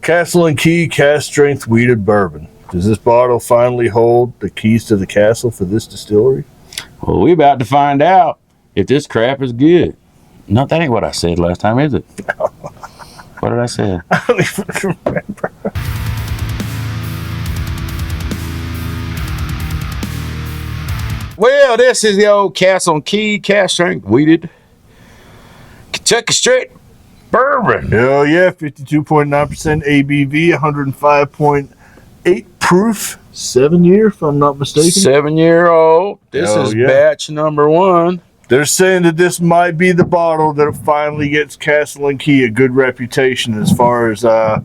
Castle Key Cast Strength Wheated Bourbon. Does this bottle finally hold the keys to the castle for this distillery? Well, we about to find out if this crap is good. No, that ain't what I said last time, is it? No. What did I say? I don't even remember. Well, this is the old Castle Key Cast Strength Wheated Kentucky Straight Bourbon. Hell yeah, 52.9% ABV, 105.8 proof, 7 year, if I'm not mistaken. 7-year-old. This is batch number 1. They're saying that this might be the bottle that finally gets Castle Key a good reputation as far as, as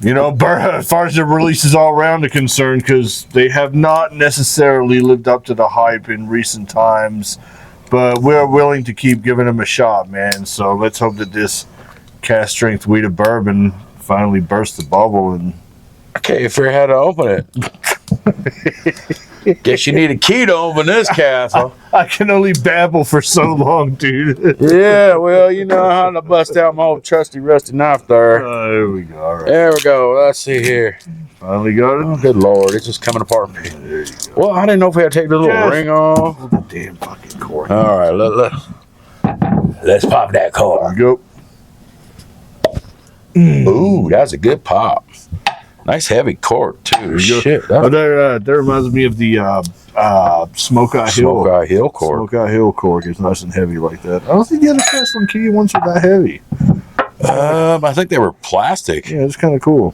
far as the releases all around are concerned, because they have not necessarily lived up to the hype in recent times. But we're willing to keep giving them a shot, man. So let's hope that this cast strength wheated bourbon finally bursts the bubble. And okay, figure how to open it. Guess you need a key to open this castle. I can only babble for so long, dude. Yeah, well, you know how to bust out my old trusty rusty knife there. There we go. All right. There we go. Let's see here. Finally got it. Oh, good Lord, it's just coming apart. There you go. Well, I didn't know if we had to take the little ring off. The damn fucking cork. All right, let's pop that cork. There we go. Ooh, that's a good pop. Nice heavy cork too. Shit. That reminds me of the Smoke Eye Hill. Smoke Eye Hill cork. Smoke Eye Hill cork is nice and heavy like that. I don't think the other Castle Key ones are that heavy. I think they were plastic. Yeah, it's kind of cool.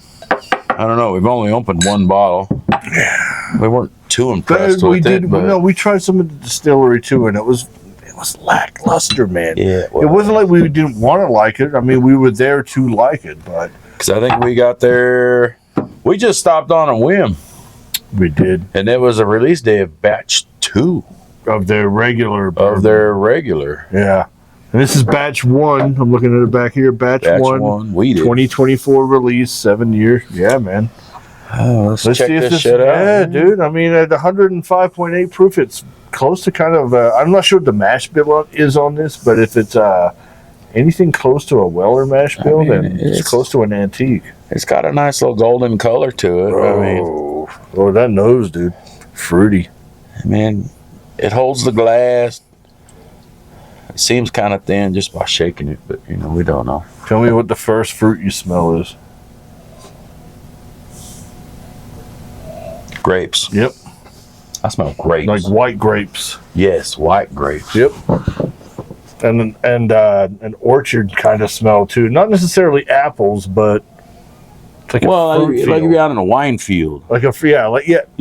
I don't know. We've only opened one bottle. We weren't too impressed with it. No, we tried some of the distillery too, and it was lackluster, man. Yeah, well, it wasn't like we didn't want to like it. I mean, we were there to like it, but because I think we got there, we just stopped on a whim. We did, and it was a release day of batch 2 of their regular. Yeah. And this is batch 1. I'm looking at it back here. Batch 1, wheated. 2024 release, 7 years. Yeah, man. Oh, let's check this shit out. Yeah, dude. I mean, at 105.8 proof, it's close to kind of. I'm not sure what the mash bill is on this, but if it's anything close to a Weller mash bill, then it's close to an antique. It's got a nice little golden color to it. Oh, that nose, dude. Fruity. Man, it holds the glass. It seems kind of thin just by shaking it, but we don't know. Tell me what the first fruit you smell is. Grapes. Yep. I smell grapes. Like white grapes. Yes, white grapes. Yep. And an orchard kind of smell too. Not necessarily apples, but it's like like if you're out in a wine field. You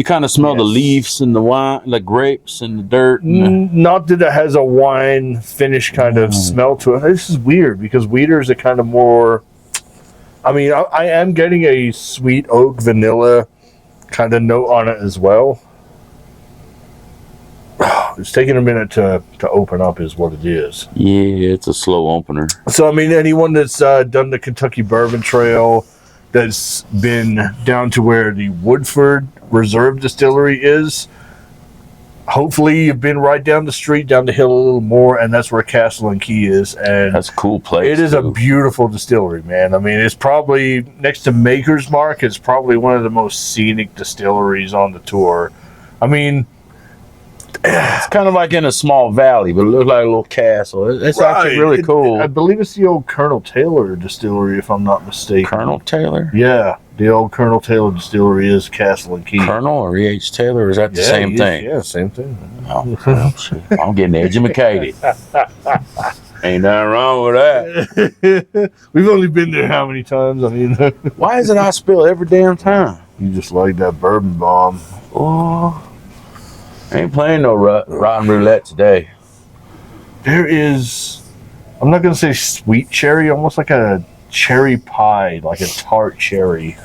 kind of smell the leaves and the wine, the grapes and the dirt. And not that it has a wine finish kind of smell to it. This is weird because wheaters are kind of more. I mean, I am getting a sweet oak vanilla kind of note on it as well. It's taking a minute to open up is what it is. Yeah, it's a slow opener. So, I mean, anyone that's done the Kentucky Bourbon Trail, that's been down to where the Woodford Reserve Distillery is, hopefully you've been right down the street, down the hill a little more, and that's where Castle Key is. And that's a cool place. It is a beautiful distillery, man. I mean, it's probably, next to Maker's Mark, it's probably one of the most scenic distilleries on the tour. I mean, it's kind of like in a small valley, but it looks like a little castle. It's actually really cool. I believe it's the old Colonel Taylor distillery, if I'm not mistaken. Colonel Taylor? Yeah, the old Colonel Taylor distillery is Castle Key. Colonel or E.H. Taylor, or is that the same thing? Yeah, same thing. Oh, well, shit. I'm getting educated. Ain't nothing wrong with that. We've only been there how many times? I mean, why is it I spill every damn time? You just like that bourbon bomb. Oh. I ain't playing no rotten roulette today. There is, I'm not going to say sweet cherry, almost like a cherry pie, like a tart cherry.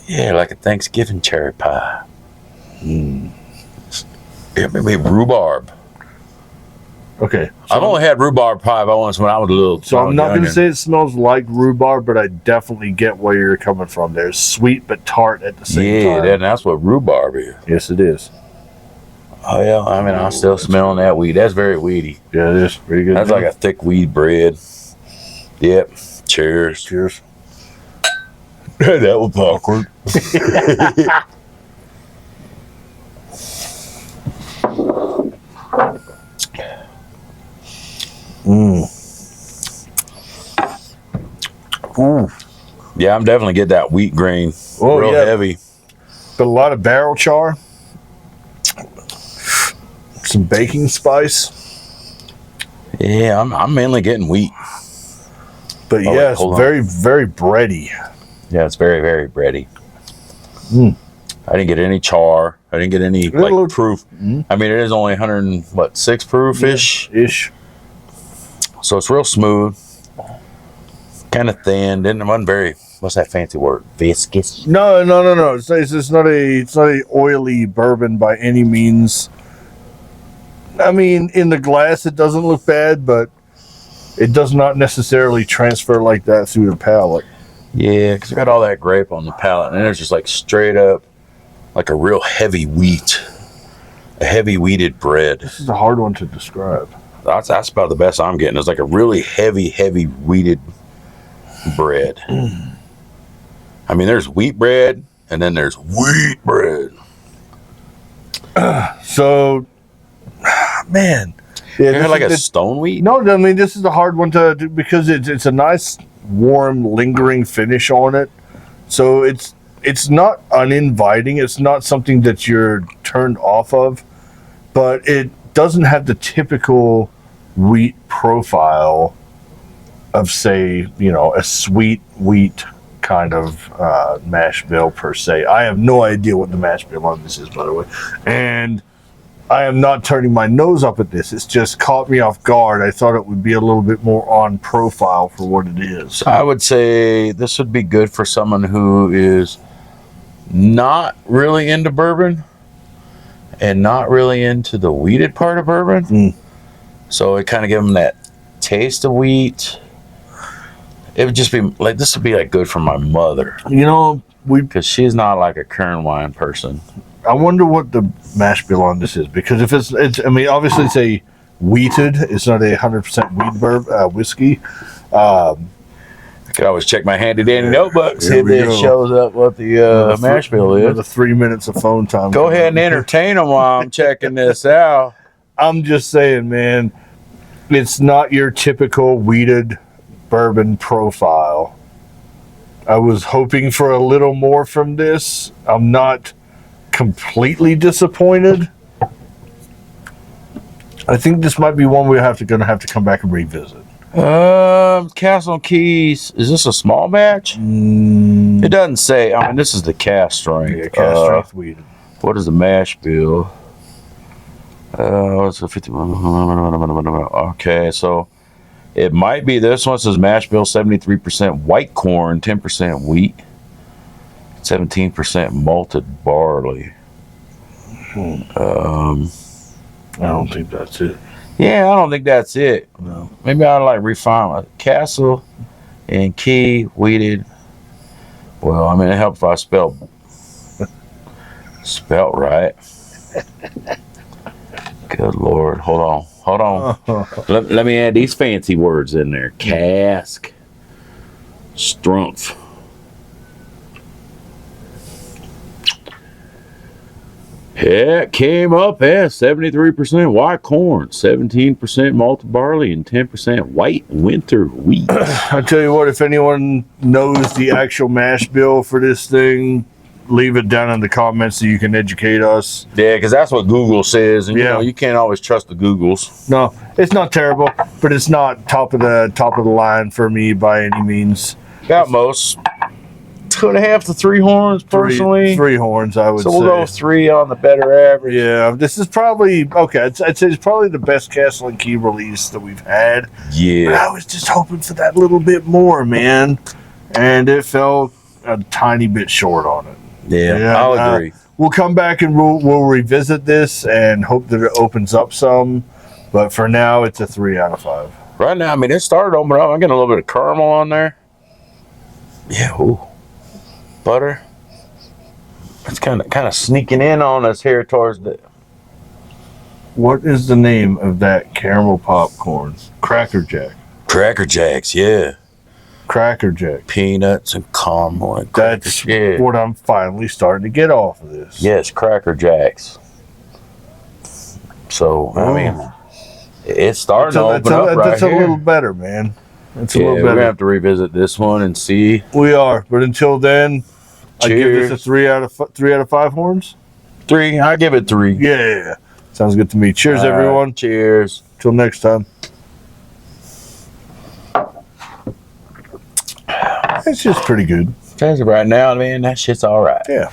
Yeah, like a Thanksgiving cherry pie. Yeah, maybe rhubarb. Okay. So I've only had rhubarb pie once when I was a little. So I'm not going to say it smells like rhubarb, but I definitely get where you're coming from. There's sweet but tart at the same time. Yeah, that's what rhubarb is. Yes, it is. Oh, yeah. I mean, I'm still smelling that weed. That's very weedy. Yeah, it is. Pretty good. That's like a thick weed bread. Yep. Cheers. Cheers. That was awkward. Ooh. Yeah, I'm definitely get that wheat grain. Oh, real yeah. heavy. But a lot of barrel char. Some baking spice. Yeah, I'm mainly getting wheat. But Oh, yes, wait, very, very bready. Yeah, it's very, very bready. Mm. I didn't get any char. I didn't get any like proof. I mean, it is only 106 proof ish. So it's real smooth, kind of thin. Didn't wasn't very. What's that fancy word? Viscous. No. It's not a oily bourbon by any means. I mean, in the glass, it doesn't look bad, but it does not necessarily transfer like that through the palate. Yeah, because I got all that grape on the palate, and it's just like straight up, like a real heavy wheat, a heavy wheated bread. This is a hard one to describe. That's about the best I'm getting. It's like a really heavy wheated bread. I mean, there's wheat bread, and then there's wheat bread. So, man, Yeah, like a stone wheat. No, I mean this is a hard one to do because it's a nice, warm, lingering finish on it. So it's not uninviting. It's not something that you're turned off of, but it doesn't have the typical wheat profile of, say, a sweet wheat kind of mash bill per se. I have no idea what the mash bill on this is, by the way, and I am not turning my nose up at this. It's just caught me off guard. I thought it would be a little bit more on profile for what it is. I would say this would be good for someone who is not really into bourbon and not really into the wheated part of bourbon. So it kind of give them that taste of wheat. It would just be like, this would be like good for my mother. Because she's not like a Kern wine person. I wonder what the mash bill on this is, because if it's I mean, obviously it's a wheated. It's not a 100% wheat whiskey. I could always check my handy dandy notebook, see if it shows up what the mash bill is. The 3 minutes of phone time. Go ahead and entertain them while I'm checking this out. I'm just saying, man, it's not your typical wheated bourbon profile. I was hoping for a little more from this. I'm not completely disappointed. I think this might be one we're gonna have to come back and revisit. Castle Keys. Is this a small batch? It doesn't say. I mean, this is the cast strength. Yeah, cast strength wheated. What is the mash bill? It's a 50. Okay, so it might be this one. It says mash bill 73% white corn, 10% wheat, 17% malted barley. I don't think that's it. Yeah, I don't think that's it. No. Maybe I like refine my Castle and Key Wheated. Well, I mean, it helps if I spelt right. Good Lord. Hold on. Let me add these fancy words in there. Cask. Strumpf. Yeah, it came up as 73% white corn, 17% malted barley, and 10% white winter wheat. I tell you what, if anyone knows the actual mash bill for this thing, leave it down in the comments so you can educate us. Yeah, because that's what Google says, and you can't always trust the Googles. No, it's not terrible, but it's not top of the line for me by any means. Got most 2.5 to 3 horns personally. Three horns, I would say. So we'll go 3 on the better average. Yeah, this is probably okay. I'd say it's probably the best Castle and Key release that we've had. Yeah, but I was just hoping for that little bit more, man, and it fell a tiny bit short on it. Yeah, I'll agree. We'll come back and we'll revisit this and hope that it opens up some. But for now, it's a 3 out of 5. Right now, I mean, it started opening up. I'm getting a little bit of caramel on there. Yeah, ooh. Butter. It's kind of sneaking in on us here towards the. What is the name of that caramel popcorn? Cracker Jack. Cracker Jacks, yeah. Cracker Jack. Peanuts and caramel and That's yeah. what I'm finally starting to get off of this. Yes, Cracker Jacks. So, I mean, it's starting to open up right That's here. a little better, man. It's a Yeah, little we're better. going to have to revisit this one and see. We are, but until then, I give Cheers. this a 3 out of 5 horns. 3. I give it 3. Yeah, sounds good to me. Cheers, All right, everyone. cheers. Till next time. It's just pretty good. As of right now, man, that shit's all right. Yeah.